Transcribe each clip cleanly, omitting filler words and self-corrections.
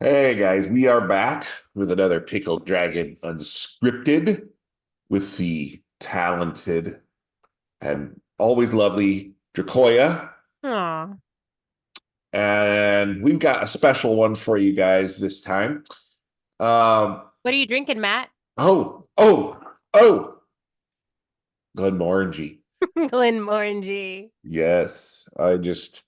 Hey guys, we are back with another Pickled Dragon Unscripted with the talented and always lovely Dracoya. Aw. And we've got a special one for you guys this time. Um, What are you drinking, Matt? oh, oh, oh, Glenmorangie. Glenmorangie. Yes, I just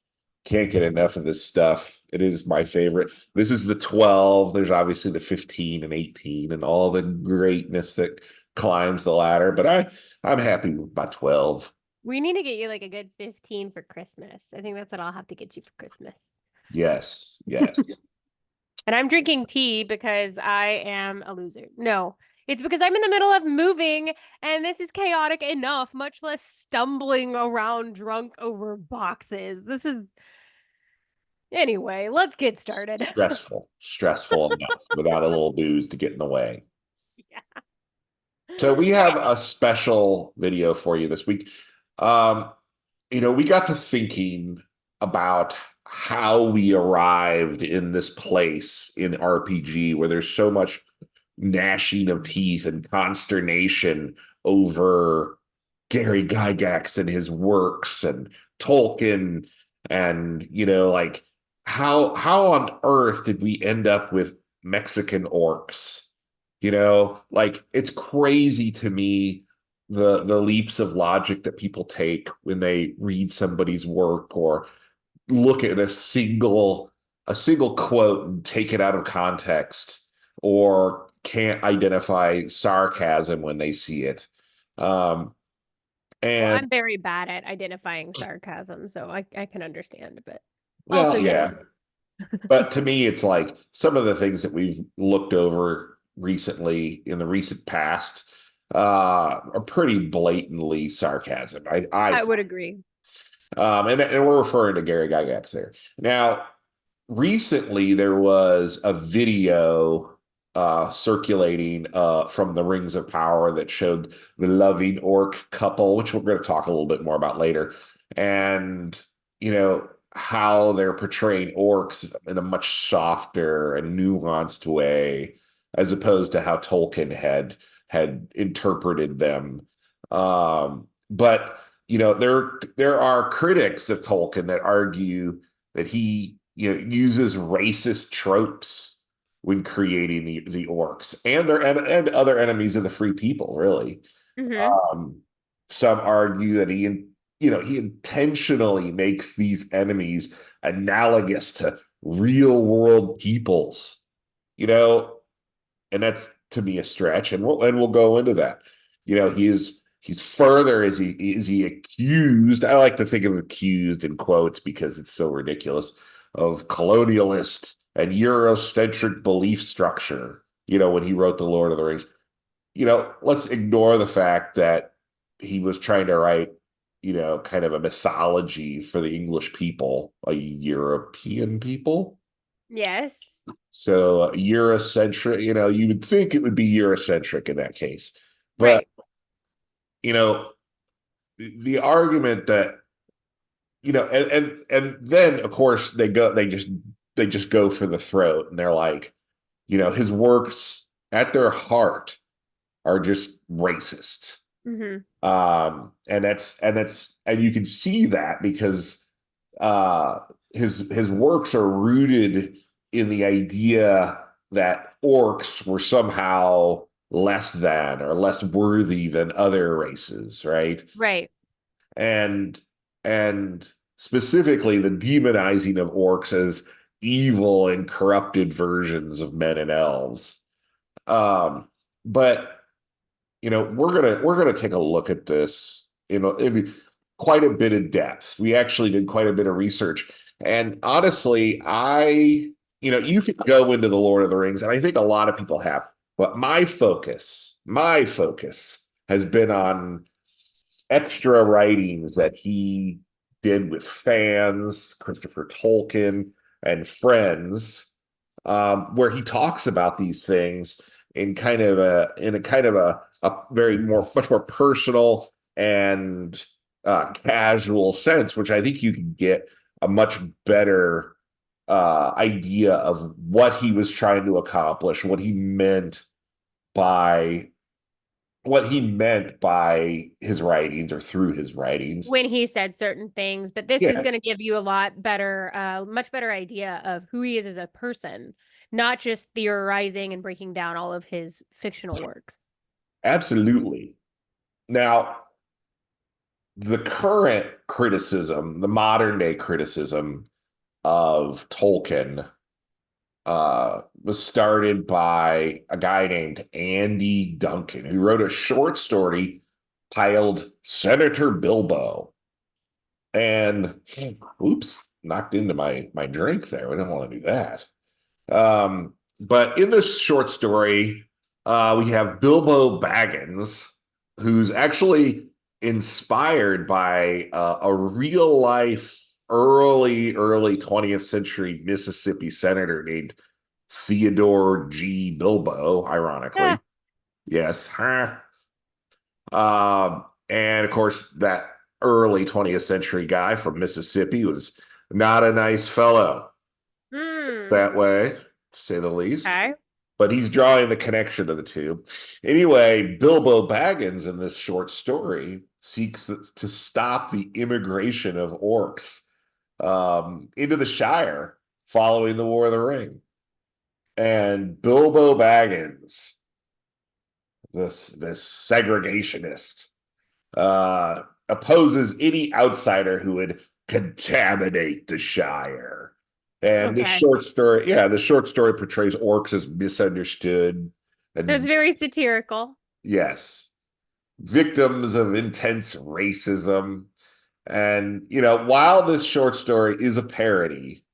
can't get enough of this stuff. It is my favorite. This is the 12. There's obviously the 15 and 18 and all the greatness that climbs the ladder, but I'm happy with my 12. We need to get you like a good 15 for Christmas. I think that's what I'll have to get you for Christmas. Yes, yes. And I'm drinking tea because I am a loser. No, it's because I'm in the middle of moving and this is chaotic enough, much less stumbling around drunk over boxes. Anyway, let's get started. Stressful enough without a little booze to get in the way. Yeah. So we Okay. have a special video for you this week. Um, we got to thinking about how we arrived in this place in RPG where there's so much gnashing of teeth and consternation over Gary Gygax and his works and Tolkien and like how on earth did we end up with Mexican orcs? Like it's crazy to me the leaps of logic that people take when they read somebody's work or look at a single quote and take it out of context or can't identify sarcasm when they see it. Um, Well, and I'm very bad at identifying sarcasm, so I can understand, but also well, yeah, yes. but to me, it's like some of the things that we've looked over recently in the recent past are pretty blatantly sarcasm. I I would agree. and we're referring to Gary Gygax there. Now, recently there was a video circulating from the Rings of Power that showed the loving orc couple, which we're going to talk a little bit more about later, and how they're portraying orcs in a much softer and nuanced way, as opposed to how Tolkien had interpreted them. But there are critics of Tolkien that argue that he uses racist tropes when creating the orcs and other enemies of the free people, really. Hmm. um some argue that he intentionally makes these enemies analogous to real world peoples, you know and that's to me a stretch, and we'll go into that. He's further, is he accused? I like to think of accused in quotes because it's so ridiculous, of colonialist and Eurocentric belief structure. When he wrote the Lord of the Rings, let's ignore the fact that he was trying to write, kind of a mythology for the English people, a European people. Yes. So Eurocentric, you would think it would be Eurocentric in that case. But, Right. you know, the argument that, and then of course they just go for the throat, and they're like, his works at their heart are just racist. Hmm. And you can see that because uh his works are rooted in the idea that orcs were somehow less than or less worthy than other races, right? Right. And and specifically the demonizing of orcs as evil and corrupted versions of men and elves. But we're gonna take a look at this in quite a bit of depth. We actually did quite a bit of research, and honestly, you could go into the Lord of the Rings, and I think a lot of people have, but my focus has been on extra writings that he did with fans, Christopher Tolkien, and friends, where he talks about these things in a very much more personal and casual sense, which I think you can get a much better idea of what he was trying to accomplish, by what he meant by his writings or through his writings. when he said certain things, but this is Yeah, going to give you a lot better, much better idea of who he is as a person, not just theorizing and breaking down all of his fictional works. absolutely. Now, the current criticism, the modern day criticism of Tolkien, was started by a guy named Andy Duncan, who wrote a short story titled Senator Bilbo. And oops, knocked into my drink there. We don't want to do that. But in this short story, we have Bilbo Baggins, who's actually inspired by a real life early 20th century Mississippi senator named Theodore G. Bilbo, Yeah. ironically. Yes. Huh. And of course, that early 20th century guy from Mississippi was not a nice fellow Hmm. that way, to say the least. Okay. But he's drawing the connection to the two. Anyway, Bilbo Baggins in this short story seeks to stop the immigration of orcs into the Shire following the War of the Ring. And Bilbo Baggins, this segregationist, opposes any outsider who would contaminate the Shire. And this Okay. short story, yeah, the short story portrays orcs as misunderstood So it's and, very satirical. yes, victims of intense racism. And, while this short story is a parody,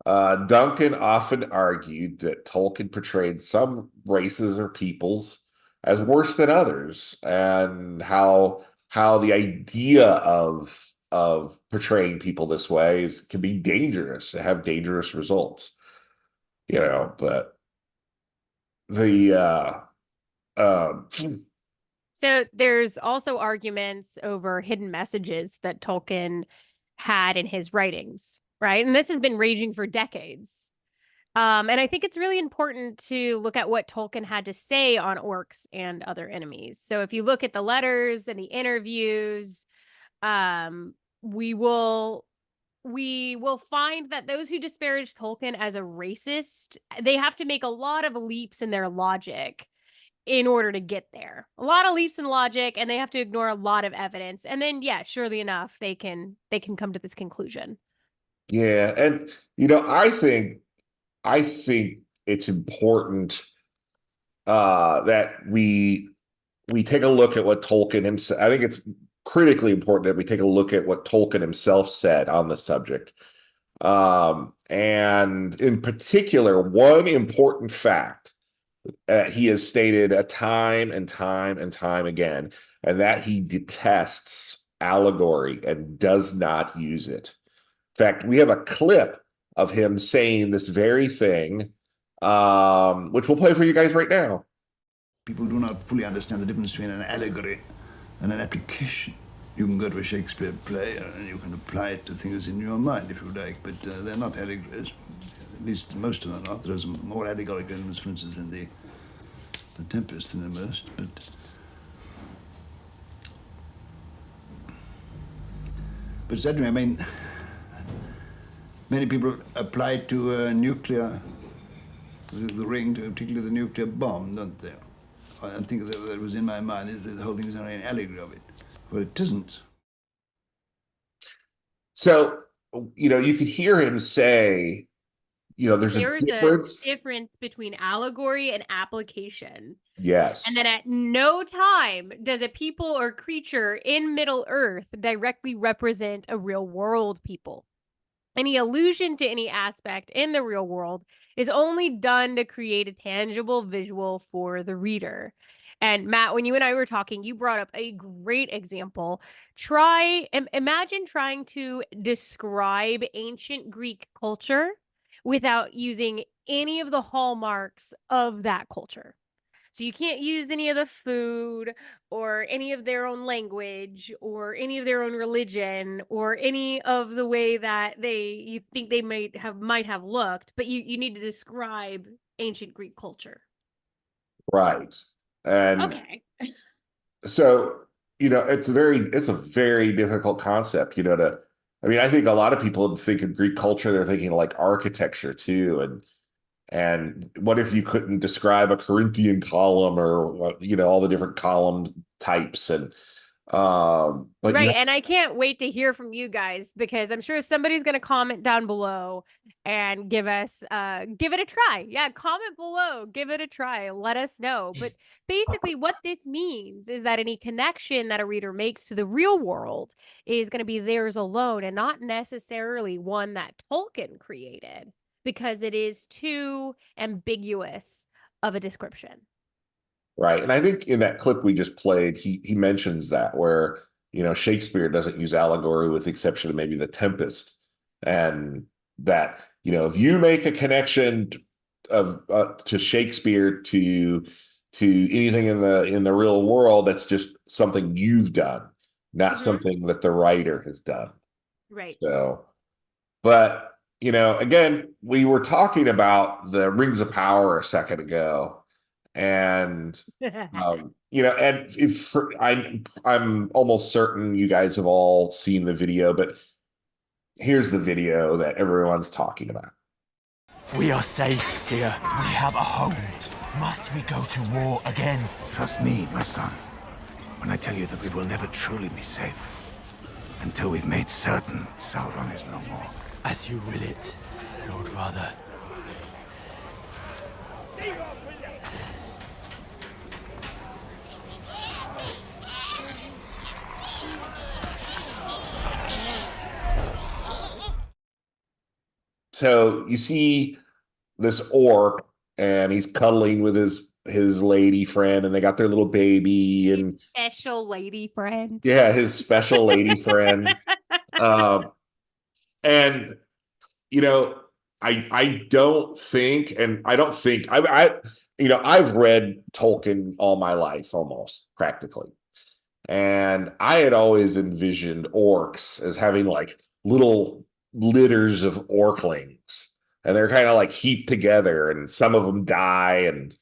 Duncan often argued that Tolkien portrayed some races or peoples as worse than others, and how the idea of portraying people this way can be dangerous, to have dangerous results. But the So there's also arguments over hidden messages that Tolkien had in his writings, right? And this has been raging for decades. And I think it's really important to look at what Tolkien had to say on orcs and other enemies. So if you look at the letters and the interviews, um, we will we will find that those who disparage Tolkien as a racist, they have to make a lot of leaps in their logic in order to get there. A lot of leaps in logic, and they have to ignore a lot of evidence. And then, yeah, surely enough, they can come to this conclusion. yeah, and I think it's important that we take a look at what Tolkien himself. I think it's critically important that we take a look at what Tolkien himself said on the subject. And in particular, one important fact he has stated a time and time and time again, and that he detests allegory and does not use it. In fact, we have a clip of him saying this very thing, which we'll play for you guys right now. People do not fully understand the difference between an allegory and an application. You can go to a Shakespeare play and you can apply it to things in your mind if you like, but they're not allegories. At least most of them are not. There's more allegorical elements, for instance, in the Tempest than in most, but certainly, I mean, many people apply it to nuclear, to the ring, to particularly the nuclear bomb, don't they? I think that was in my mind, is that the whole thing is only an allegory of it. But it isn't. So, you could hear him say, there's a There is a difference. difference between allegory and application. And Yes. then at no time does a people or creature in Middle Earth directly represent a real world people. Any allusion to any aspect in the real world is only done to create a tangible visual for the reader. And Matt, when you and I were talking, you brought up a great example. Imagine trying to describe ancient Greek culture without using any of the hallmarks of that culture. So you can't use any of the food or any of their own language or any of their own religion or any of the way that you think they might have looked, but you need to describe ancient Greek culture. Right. And Okay. so, it's a very difficult concept, I think a lot of people think of Greek culture, they're thinking like architecture too. And what if you couldn't describe a Corinthian column or, all the different column types but Right, and I can't wait to hear from you guys because I'm sure somebody's going to comment down below and give it a try. Yeah, comment below, give it a try, let us know. But basically what this means is that any connection that a reader makes to the real world is going to be theirs alone and not necessarily one that Tolkien created because it is too ambiguous of a description. Right. And I think in that clip we just played, he mentions that where, Shakespeare doesn't use allegory with the exception of maybe The Tempest. And that, if you make a connection to Shakespeare to anything in the real world, that's just something you've done, not something that the writer has done. Right. So, but again, we were talking about the Rings of Power a second ago. And and I'm almost certain you guys have all seen the video, but here's the video that everyone's talking about. We are safe here. We have a home. Must we go to war again? Trust me, my son, when I tell you that we will never truly be safe until we've made certain Sauron is no more. As you will it, Lord Father. So you see this orc, and he's cuddling with his lady friend, and they got their little baby, and special lady friend. Yeah, his special lady friend. And I don't think, I've read Tolkien all my life, almost practically. And I had always envisioned orcs as having like little litters of orclings, and they're kind of like heaped together, and some of them die, and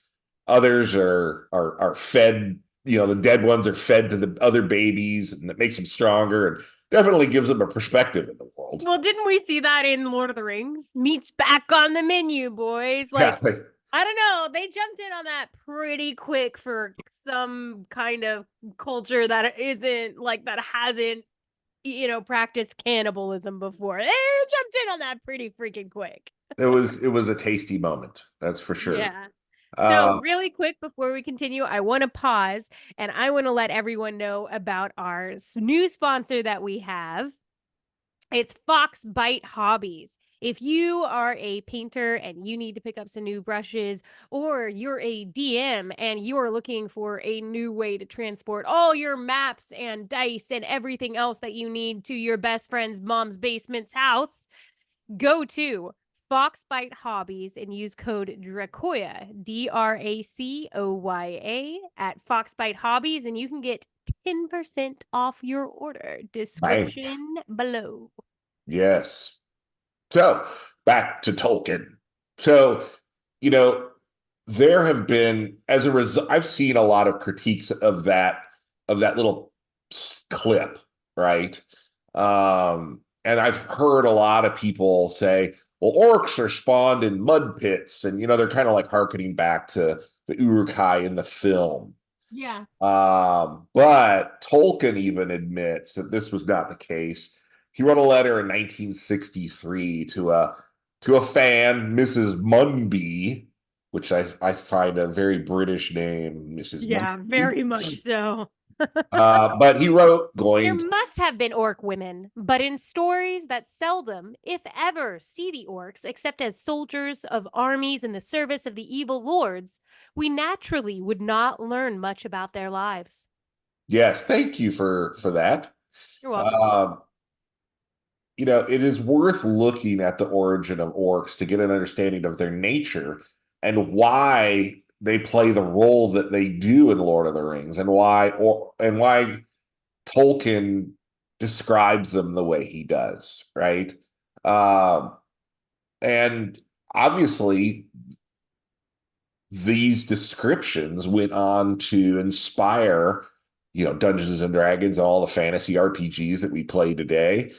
others are fed. The dead ones are fed to the other babies, and that makes them stronger and definitely gives them a perspective in the world. Well, didn't we see that in Lord of the Rings? Meat's back on the menu, boys. Like, yeah, I don't know. They jumped in on that pretty quick for some kind of culture that isn't like that hasn't, practiced cannibalism before. They jumped in on that pretty freaking quick. It was a tasty moment. That's for sure. Yeah. So really quick before we continue, I want to pause and I want to let everyone know about our new sponsor that we have. It's Foxbite Hobbies. If you are a painter and you need to pick up some new brushes, or you're a DM and you are looking for a new way to transport all your maps and dice and everything else that you need to your best friend's mom's basement's house, go to Foxbite Hobbies and use code DRACOYA, DRACOYA, at Foxbite Hobbies, and you can get 10% off your order. Description below. Yes. So back to Tolkien. So, there have been, as a result, I've seen a lot of critiques of that little clip, right? And I've heard a lot of people say, well, orcs are spawned in mud pits, and they're kind of like hearkening back to the Uruk-hai in the film. Yeah. But Tolkien even admits that this was not the case. He wrote a letter in 1963 to a fan, Mrs. Munby, which I find a very British name, Mrs. Yeah, Munby. very much so. But he wrote, there must have been orc women, but in stories that seldom, if ever, see the orcs except as soldiers of armies in the service of the evil lords, we naturally would not learn much about their lives. Yes, thank you for that. You're welcome. It is worth looking at the origin of orcs to get an understanding of their nature and why they play the role that they do in Lord of the Rings, and why Tolkien describes them the way he does, right? And obviously, these descriptions went on to inspire, Dungeons and Dragons and all the fantasy RPGs that we play today,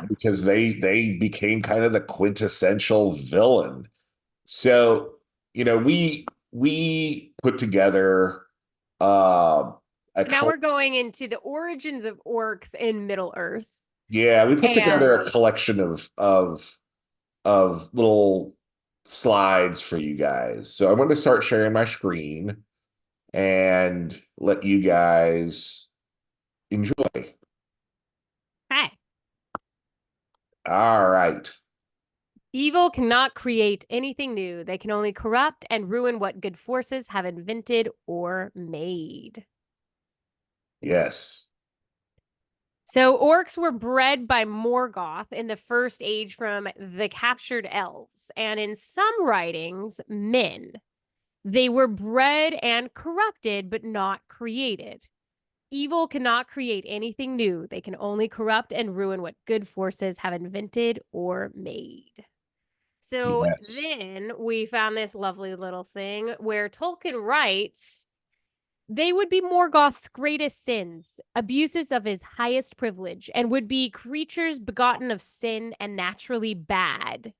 because they became kind of the quintessential villain. So, we put together Now we're going into the origins of orcs in Middle Earth. Yeah, we put together a collection of little slides for you guys. So I'm going to start sharing my screen and let you guys enjoy. Hi. All right. Evil cannot create anything new. They can only corrupt and ruin what good forces have invented or made. Yes. So orcs were bred by Morgoth in the First Age from the captured elves, and in some writings, men. They were bred and corrupted, but not created. Evil cannot create anything new. They can only corrupt and ruin what good forces have invented or made. So then we found this lovely little thing where Tolkien writes, they would be Morgoth's greatest sins, abuses of his highest privilege, and would be creatures begotten of sin and naturally bad.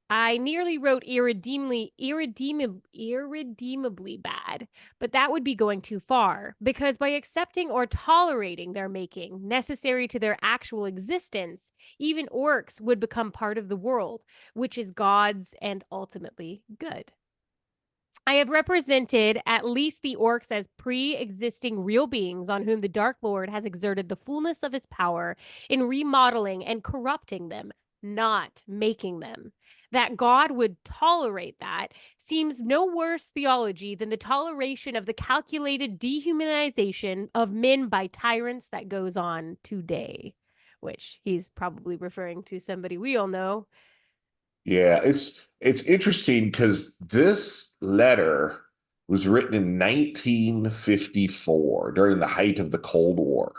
I nearly wrote irredeemably bad, but that would be going too far, because by accepting or tolerating their making, necessary to their actual existence, even orcs would become part of the world, which is God's and ultimately good. I have represented at least the orcs as pre-existing real beings on whom the Dark Lord has exerted the fullness of his power in remodeling and corrupting them, not making them. That God would tolerate that seems no worse theology than the toleration of the calculated dehumanization of men by tyrants that goes on today, which he's probably referring to somebody we all know. Yeah, it's interesting because this letter was written in 1954 during the height of the Cold War.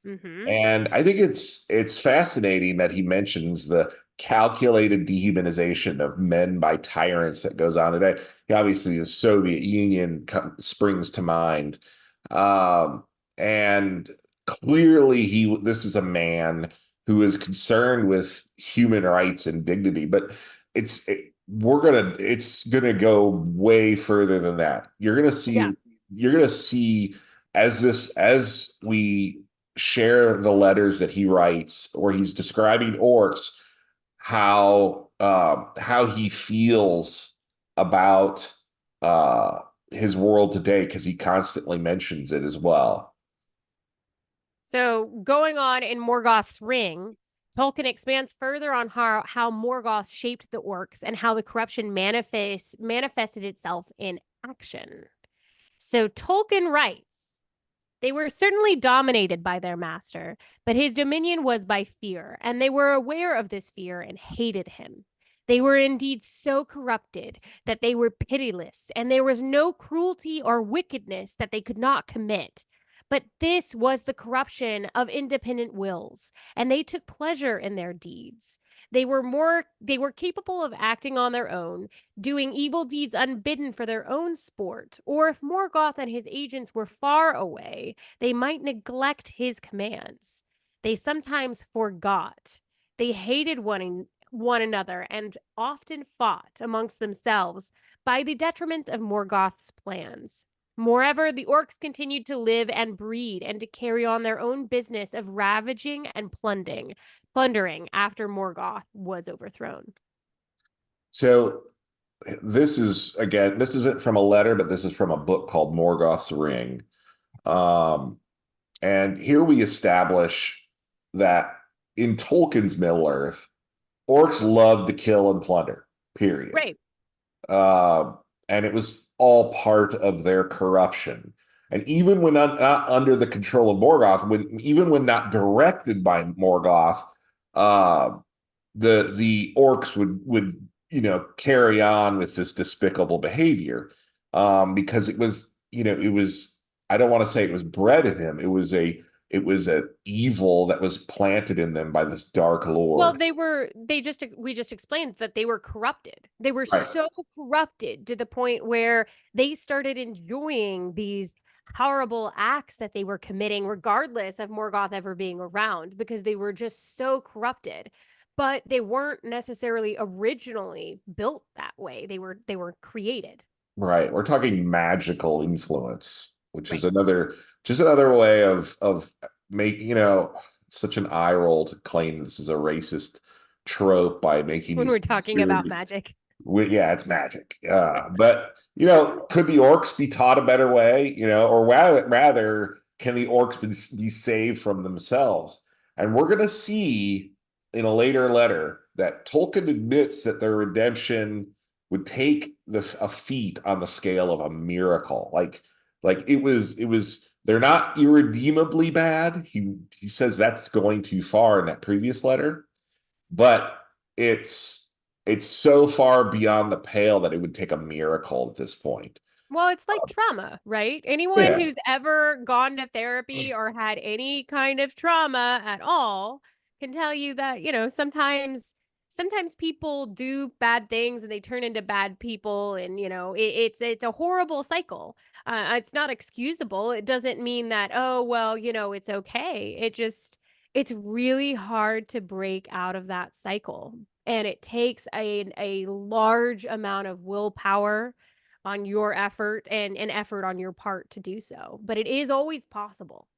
Mm-hmm. And I think it's fascinating that he mentions the calculated dehumanization of men by tyrants that goes on today. Obviously, the Soviet Union springs to mind. And clearly this is a man who is concerned with human rights and dignity, but it's gonna go way further than that. You're gonna see as we share the letters that he writes, or he's describing orcs, how he feels about his world today, because he constantly mentions it as well. So going on in Morgoth's Ring, Tolkien expands further on how Morgoth shaped the orcs and how the corruption manifested itself in action. So Tolkien writes, they were certainly dominated by their master, but his dominion was by fear, and they were aware of this fear and hated him. They were indeed so corrupted that they were pitiless, and there was no cruelty or wickedness that they could not commit. But this was the corruption of independent wills, and they took pleasure in their deeds. They were capable of acting on their own, doing evil deeds unbidden for their own sport, or if Morgoth and his agents were far away, they might neglect his commands. They sometimes forgot. They hated one another and often fought amongst themselves by the detriment of Morgoth's plans. Moreover, the orcs continued to live and breed and to carry on their own business of ravaging and plundering after Morgoth was overthrown. So this isn't from a letter, but this is from a book called Morgoth's Ring. And here we establish that in Tolkien's Middle-earth, orcs loved to kill and plunder, period. Right. And it was all part of their corruption. And even when not under the control of Morgoth, even when not directed by Morgoth, the orcs would carry on with this despicable behavior. because it was, I don't want to say it was bred in him. It was a evil that was planted in them by this dark Well, lord. we just explained that they were corrupted. They were Right. so corrupted to the point where they started enjoying these horrible acts that they were committing, regardless of Morgoth ever being around, because they were just so corrupted. But they weren't necessarily originally built that way. They were created. Right. We're talking magical influence, which is Right. another way of making, such an eye roll to claim this is a racist trope by making When these we're talking about weird. magic. Yeah, it's magic. But could the orcs be taught a better way? Or rather, can the orcs be saved from themselves? And we're going to see in a later letter that Tolkien admits that their redemption would take a feat on the scale of a miracle. Like it was. They're not irredeemably bad. He says that's going too far in that previous letter, but it's so far beyond the pale that it would take a miracle at this point. Well, it's like trauma, right? Anyone Yeah, who's ever gone to therapy or had any kind of trauma at all can tell you that, sometimes people do bad things and they turn into bad people, and it's a horrible cycle. It's not excusable. It doesn't mean that, oh, well, it's okay. It's really hard to break out of that cycle. And it takes a large amount of willpower on your effort and an effort on your part to do so. But it is always possible.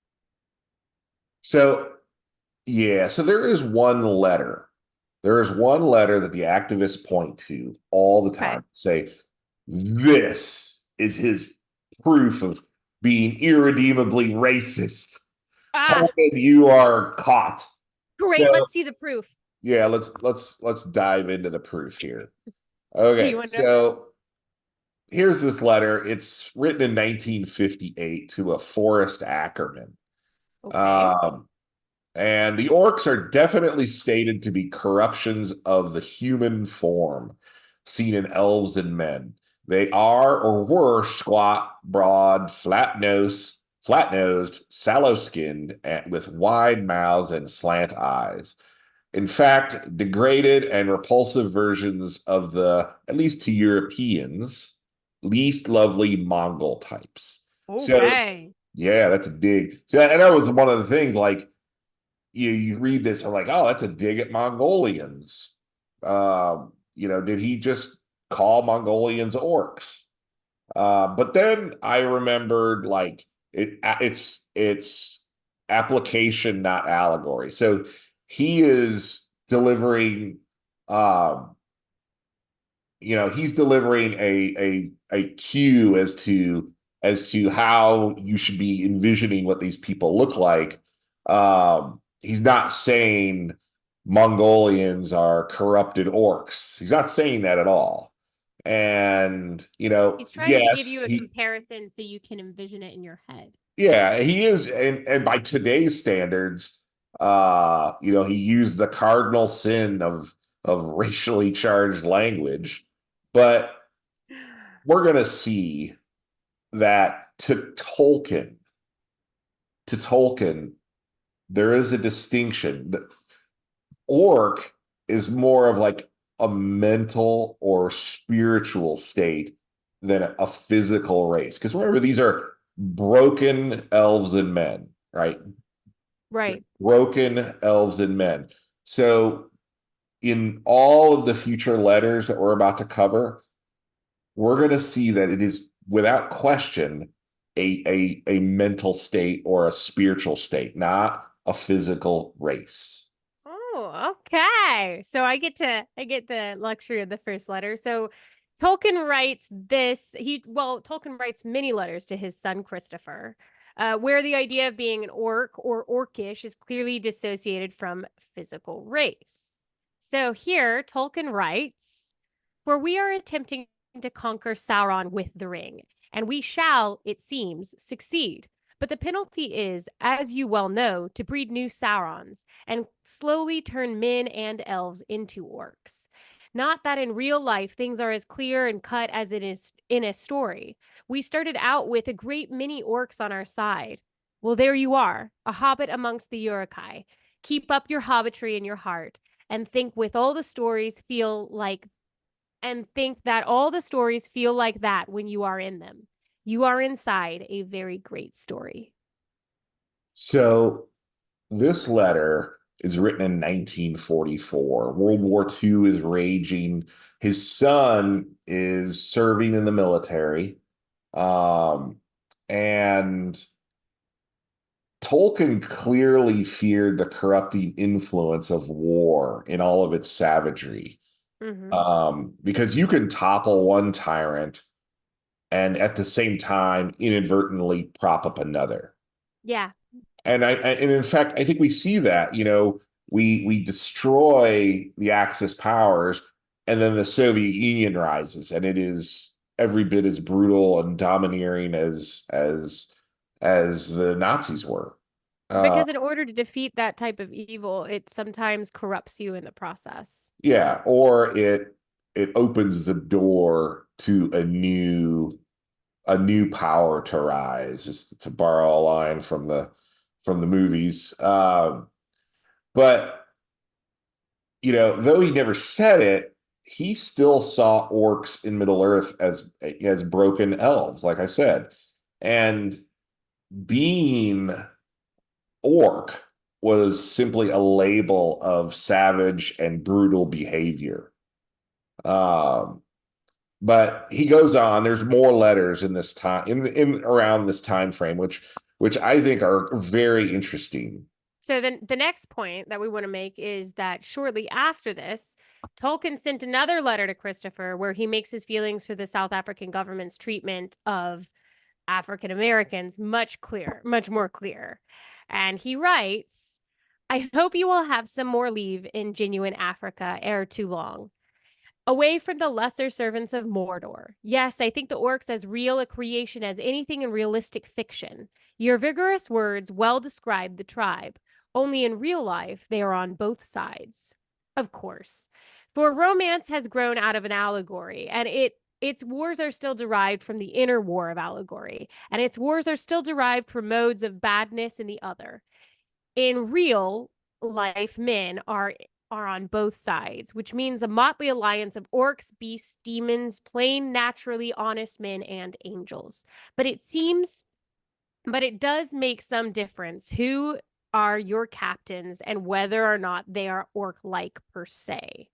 so yeah, so there is one letter. There is one letter that the activists point to all the Okay. time. Say, this is his proof of being irredeemably racist. Ah, Tolkien, you are caught. great. So Let's see the proof. yeah, let's dive into the proof here. Do you Okay, want to? so here's this letter. It's written in 1958 to a Forrest Ackerman. Okay. Um, and the orcs are definitely stated to be corruptions of the human form, seen in elves and men. They are or were squat, broad, flat-nosed, sallow-skinned, and with wide mouths and slant eyes. In fact, degraded and repulsive versions of the, at least to Europeans, least lovely Mongol types. So, Okay. yeah, that's a dig. So, and that was one of the things, like, you read this and like, oh, that's a dig at Mongolians. Did he just call Mongolians orcs? But then I remembered, like, it's application, not allegory. So he is delivering, um, he's delivering a cue as to how you should be envisioning what these people look like. He's not saying Mongolians are corrupted orcs. He's not saying that at all. And He's trying to give yes, you a comparison so you can envision it in your head. he is, and by today's standards, he used the cardinal sin of racially charged language, but we're gonna see that to Tolkien, there is a distinction. Orc is more of like a mental or spiritual state than a physical race. Because remember, these are broken elves and men, right? Right. Broken elves and men. So in all of the future letters that we're about to cover, we're going to see that it is without question a mental state or a spiritual state, not a physical race. Oh, okay. So I get the luxury of the first letter. So Tolkien writes Tolkien writes many letters to his son Christopher, where the idea of being an orc or orcish is clearly dissociated from physical race. So here Tolkien writes, "For we are attempting to conquer Sauron with the ring, and we shall, it seems, succeed. But the penalty is, as you well know, to breed new Saurons and slowly turn men and elves into orcs. Not that in real life things are as clear and cut as it is in a story. We started out with a great many orcs on our side. Well, there you are, a hobbit amongst the Uruk-hai. Keep up your hobbitry in your heart and think with all the stories feel like and think that all the stories feel like that when you are in them. You are inside a very great story. So this letter is written in 1944. World War II is raging. His son is serving in the military. And Tolkien clearly feared the corrupting influence of war in all of its savagery. Because you can topple one tyrant and at the same time inadvertently prop up another. Yeah. And in fact, I think we see that, we destroy the Axis powers, and then the Soviet Union rises, and it is every bit as brutal and domineering as the Nazis were. Because in order to defeat that type of evil, it sometimes corrupts you in the process. Yeah, or it opens the door to a new power to rise, just to borrow a line from the movies. But though he never said it, he still saw orcs in Middle Earth as broken elves, like I said. And being orc was simply a label of savage and brutal behavior. But he goes on. There's more letters in this time, in around this time frame, which I think are very interesting. So then the next point that we want to make is that shortly after this, Tolkien sent another letter to Christopher where he makes his feelings for the South African government's treatment of African Americans much more clear. And he writes, I hope you will have some more leave in genuine Africa ere too long. Away from the lesser servants of Mordor. Yes, I think the orcs as real a creation as anything in realistic fiction. Your vigorous words well describe the tribe. Only in real life, they are on both sides. Of course. For romance has grown out of an allegory, and its wars are still derived from the inner war of allegory, and its wars are still derived from modes of badness in the other. In real life, men are on both sides, which means a motley alliance of orcs, beasts, demons, plain, naturally honest men, and angels. But it does make some difference who are your captains and whether or not they are orc-like per se.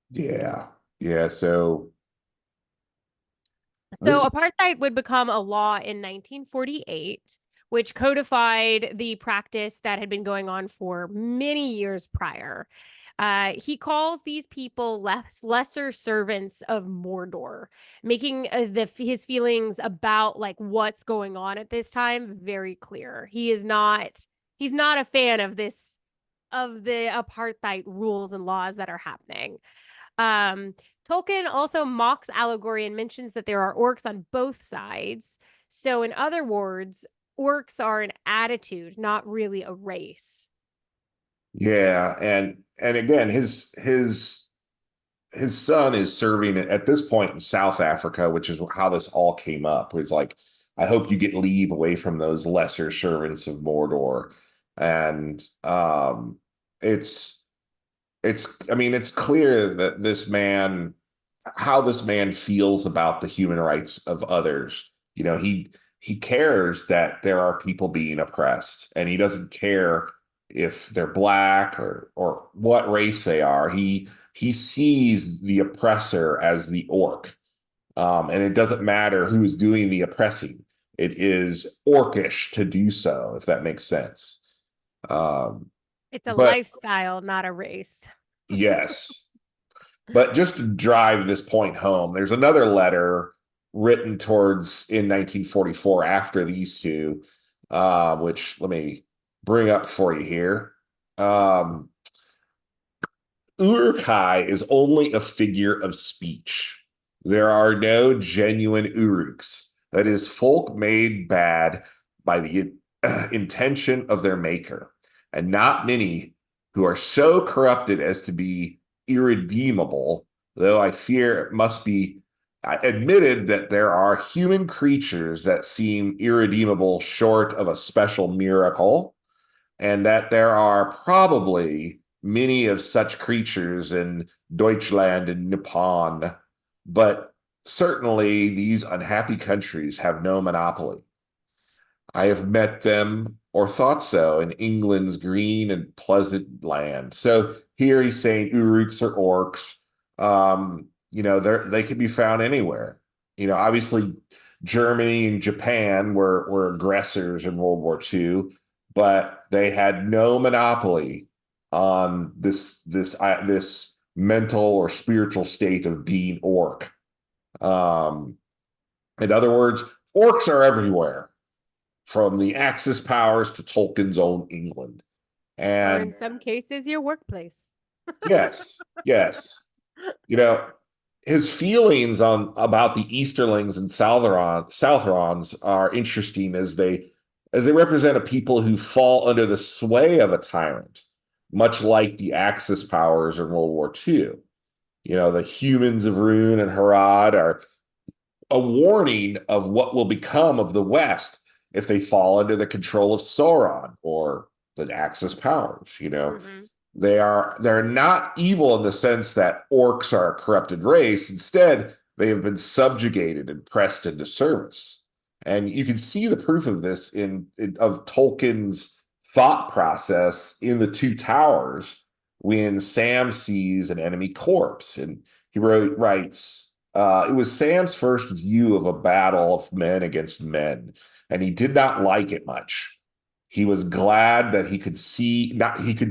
Yeah. So apartheid would become a law in 1948, which codified the practice that had been going on for many years prior. He calls these people lesser servants of Mordor, making his feelings about like what's going on at this time very clear. He's not a fan of the apartheid rules and laws that are happening. Tolkien also mocks allegory and mentions that there are orcs on both sides. So in other words, orcs are an attitude, not really a race. Yeah, and again, his son is serving at this point in South Africa, which is how this all came up. It's like, I hope you get leave away from those lesser servants of Mordor. And it's clear that how this man feels about the human rights of others. He cares that there are people being oppressed, and he doesn't care if they're black or what race they are. He sees the oppressor as the orc. And it doesn't matter who is doing the oppressing. It is orcish to do so, if that makes sense. It's a lifestyle, not a race. Yes. But just to drive this point home, there's another letter written in 1944 after these two, which let me bring up for you here. Uruk-hai is only a figure of speech. There are no genuine Uruks. That is, folk made bad by the intention of their maker, and not many who are so corrupted as to be irredeemable, though I fear it must be admitted that there are human creatures that seem irredeemable short of a special miracle, and that there are probably many of such creatures in Deutschland and Nippon, but certainly these unhappy countries have no monopoly. I have met them or thought so in England's green and pleasant land. So here he's saying Uruks or Orcs, they can be found anywhere. Obviously Germany and Japan were aggressors in World War II, but they had no monopoly on this mental or spiritual state of being orc. In other words, orcs are everywhere, from the Axis powers to Tolkien's own England. Or And in some cases, your workplace. yes, yes. His feelings about the Easterlings and Southrons are interesting as they represent a people who fall under the sway of a tyrant, much like the Axis powers in World War II. The humans of Rhûn and Harad are a warning of what will become of the West if they fall under the control of Sauron or the Axis powers. Mm-hmm. They're not evil in the sense that orcs are a corrupted race. Instead, they have been subjugated and pressed into service. And you can see the proof of this of Tolkien's thought process in The Two Towers when Sam sees an enemy corpse. And he writes, it was Sam's first view of a battle of men against men, and he did not like it much. He was glad that he could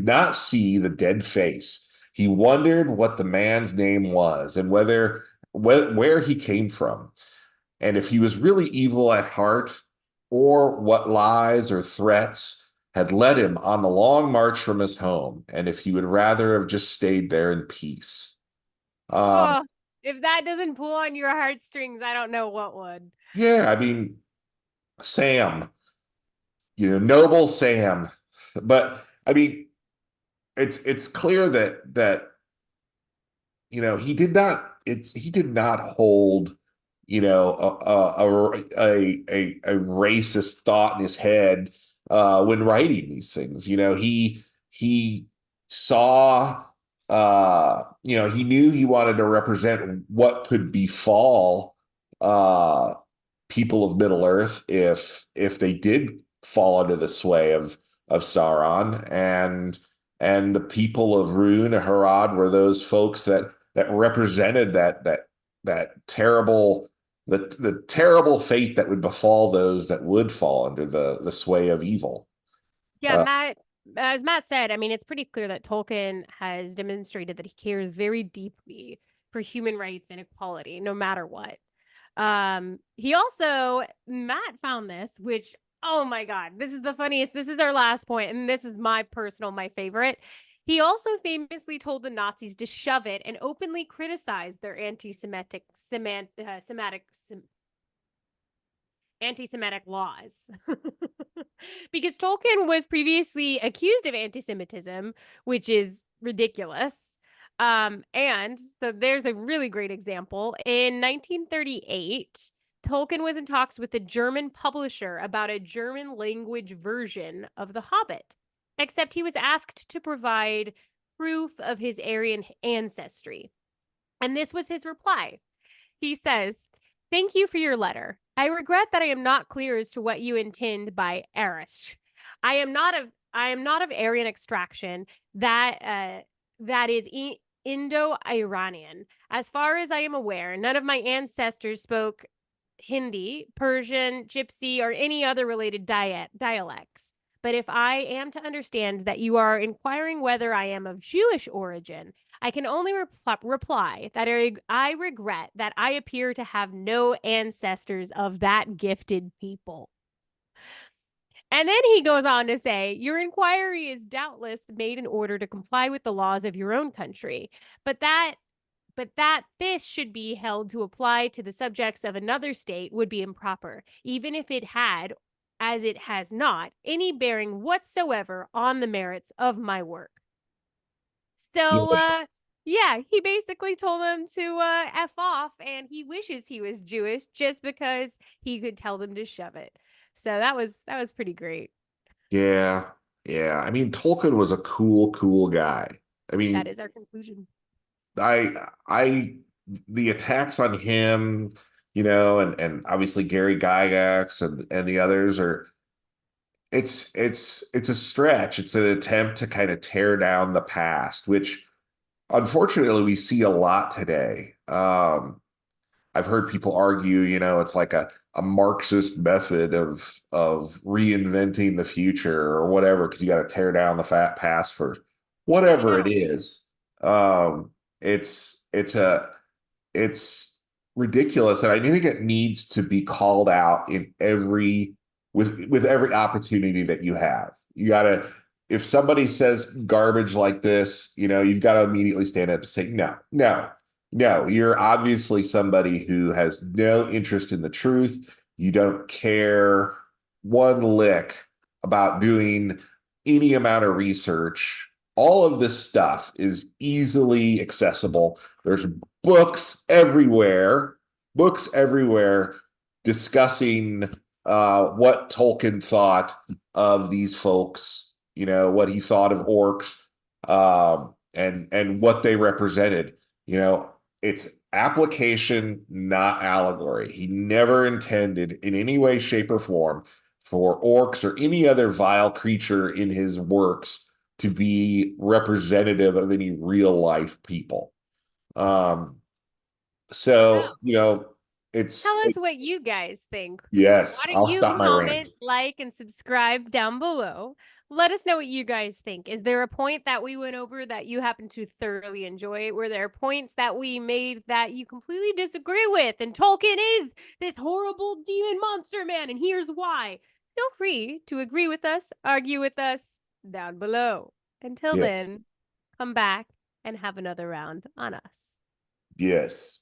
not see the dead face. He wondered what the man's name was and where he came from, and if he was really evil at heart, or what lies or threats had led him on the long march from his home, and if he would rather have just stayed there in peace. If that doesn't pull on your heartstrings, I don't know what would. Yeah, I mean, Sam, noble Sam. But I mean, it's clear that he did not hold a racist thought in his head when writing these things. He saw he knew he wanted to represent what could befall people of Middle Earth if they did fall under the sway of Sauron, and the people of Rhûn and Harad were those folks that represented that terrible the terrible fate that would befall those that would fall under the sway of evil. Yeah, as Matt said, I mean, it's pretty clear that Tolkien has demonstrated that he cares very deeply for human rights and equality, no matter what. He also, Matt found this, which, oh my God, this is the funniest. This is our last point, and this is my favorite. He also famously told the Nazis to shove it and openly criticized their anti-Semitic laws. Because Tolkien was previously accused of anti-Semitism, which is ridiculous. And so there's a really great example. In 1938, Tolkien was in talks with a German publisher about a German language version of The Hobbit, except he was asked to provide proof of his Aryan ancestry. And this was his reply. He says, "Thank you for your letter. I regret that I am not clear as to what you intend by Arish. I am not of Aryan extraction. That is Indo-Iranian. As far as I am aware, none of my ancestors spoke Hindi, Persian, Gypsy, or any other related dialects. But if I am to understand that you are inquiring whether I am of Jewish origin, I can only reply that I regret that I appear to have no ancestors of that gifted people." And then he goes on to say, "Your inquiry is doubtless made in order to comply with the laws of your own country, but that this should be held to apply to the subjects of another state would be improper, even if it had, as it has not, any bearing whatsoever on the merits of my work." So, Yeah, he basically told them to F off, and he wishes he was Jewish just because he could tell them to shove it. So that was pretty great. Yeah, yeah. I mean, Tolkien was a cool guy. I That mean, is our conclusion. I the attacks on him, and obviously Gary Gygax and the others are it's a stretch. It's an attempt to kind of tear down the past, which unfortunately we see a lot today. I've heard people argue, it's like a Marxist method of reinventing the future or whatever, because you got to tear down the fat past first. I Whatever it know. is, it's ridiculous, and I think it needs to be called out in with every opportunity that you have. You gotta, if somebody says garbage like this, you've got to immediately stand up and say, no, no, no, you're obviously somebody who has no interest in the truth. You don't care one lick about doing any amount of research. All of this stuff is easily accessible. There's books everywhere discussing what Tolkien thought of these folks, what he thought of orcs, and what they represented. It's application, not allegory. He never intended in any way, shape, or form for orcs or any other vile creature in his works to be representative of any real life people. So, Tell us it's what you guys think. yes, Why don't I'll you stop my rant. comment, like, and subscribe down below? Let us know what you guys think. Is there a point that we went over that you happen to thoroughly enjoy? Were there points that we made that you completely disagree with? And Tolkien is this horrible demon monster man, and here's why. Feel free to agree with us, argue with us down below. Until Yes, then, come back and have another round on us. yes.